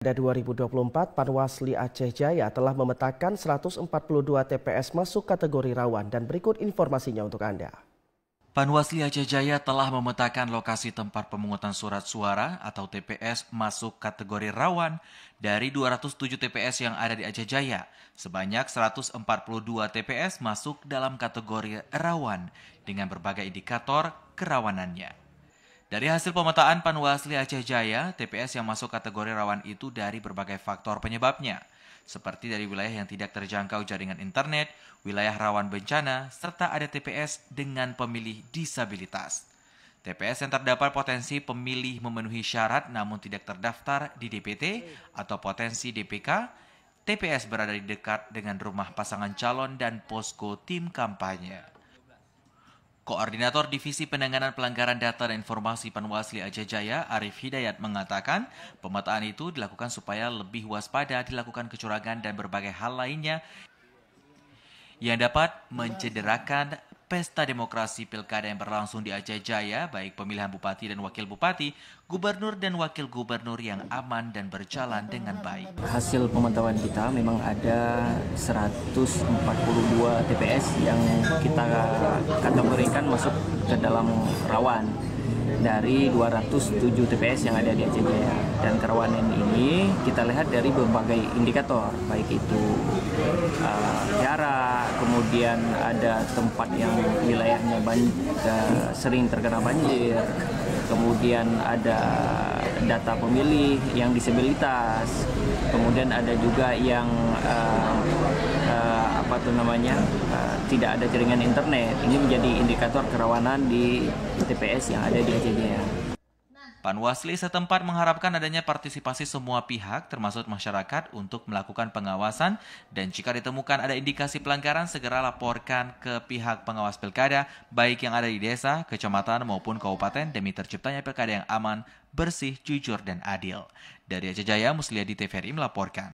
Pada 2024, Panwasli Aceh Jaya telah memetakan 142 TPS masuk kategori rawan dan berikut informasinya untuk Anda. Panwasli Aceh Jaya telah memetakan lokasi tempat pemungutan surat suara atau TPS masuk kategori rawan dari 207 TPS yang ada di Aceh Jaya. Sebanyak 142 TPS masuk dalam kategori rawan dengan berbagai indikator kerawanannya. Dari hasil pemetaan Panwasli Aceh Jaya, TPS yang masuk kategori rawan itu dari berbagai faktor penyebabnya, seperti dari wilayah yang tidak terjangkau jaringan internet, wilayah rawan bencana, serta ada TPS dengan pemilih disabilitas. TPS yang terdapat potensi pemilih memenuhi syarat namun tidak terdaftar di DPT atau potensi DPK, TPS berada di dekat dengan rumah pasangan calon dan posko tim kampanye. Koordinator Divisi Penanganan Pelanggaran Data dan Informasi Panwasli Aceh Jaya, Arif Hidayat, mengatakan pemetaan itu dilakukan supaya lebih waspada dilakukan kecurangan dan berbagai hal lainnya yang dapat mencederakan pesta demokrasi pilkada yang berlangsung di Aceh Jaya, baik pemilihan bupati dan wakil bupati, gubernur dan wakil gubernur yang aman dan berjalan dengan baik. Hasil pemantauan kita memang ada 142 TPS yang kita kategorikan masuk ke dalam rawan dari 207 TPS yang ada di Aceh Jaya. Dan kerawanan ini kita lihat dari berbagai indikator, baik itu jarak, kemudian ada tempat yang wilayahnya sering terkena banjir, kemudian ada data pemilih yang disabilitas, kemudian ada juga yang tidak ada jaringan internet. Ini menjadi indikator kerawanan di TPS yang ada di Aceh Jaya. Panwasli setempat mengharapkan adanya partisipasi semua pihak termasuk masyarakat untuk melakukan pengawasan dan jika ditemukan ada indikasi pelanggaran segera laporkan ke pihak pengawas pilkada baik yang ada di desa, kecamatan maupun kabupaten demi terciptanya pilkada yang aman, bersih, jujur dan adil. Dari Aceh Jaya, Musliadi TVRI melaporkan.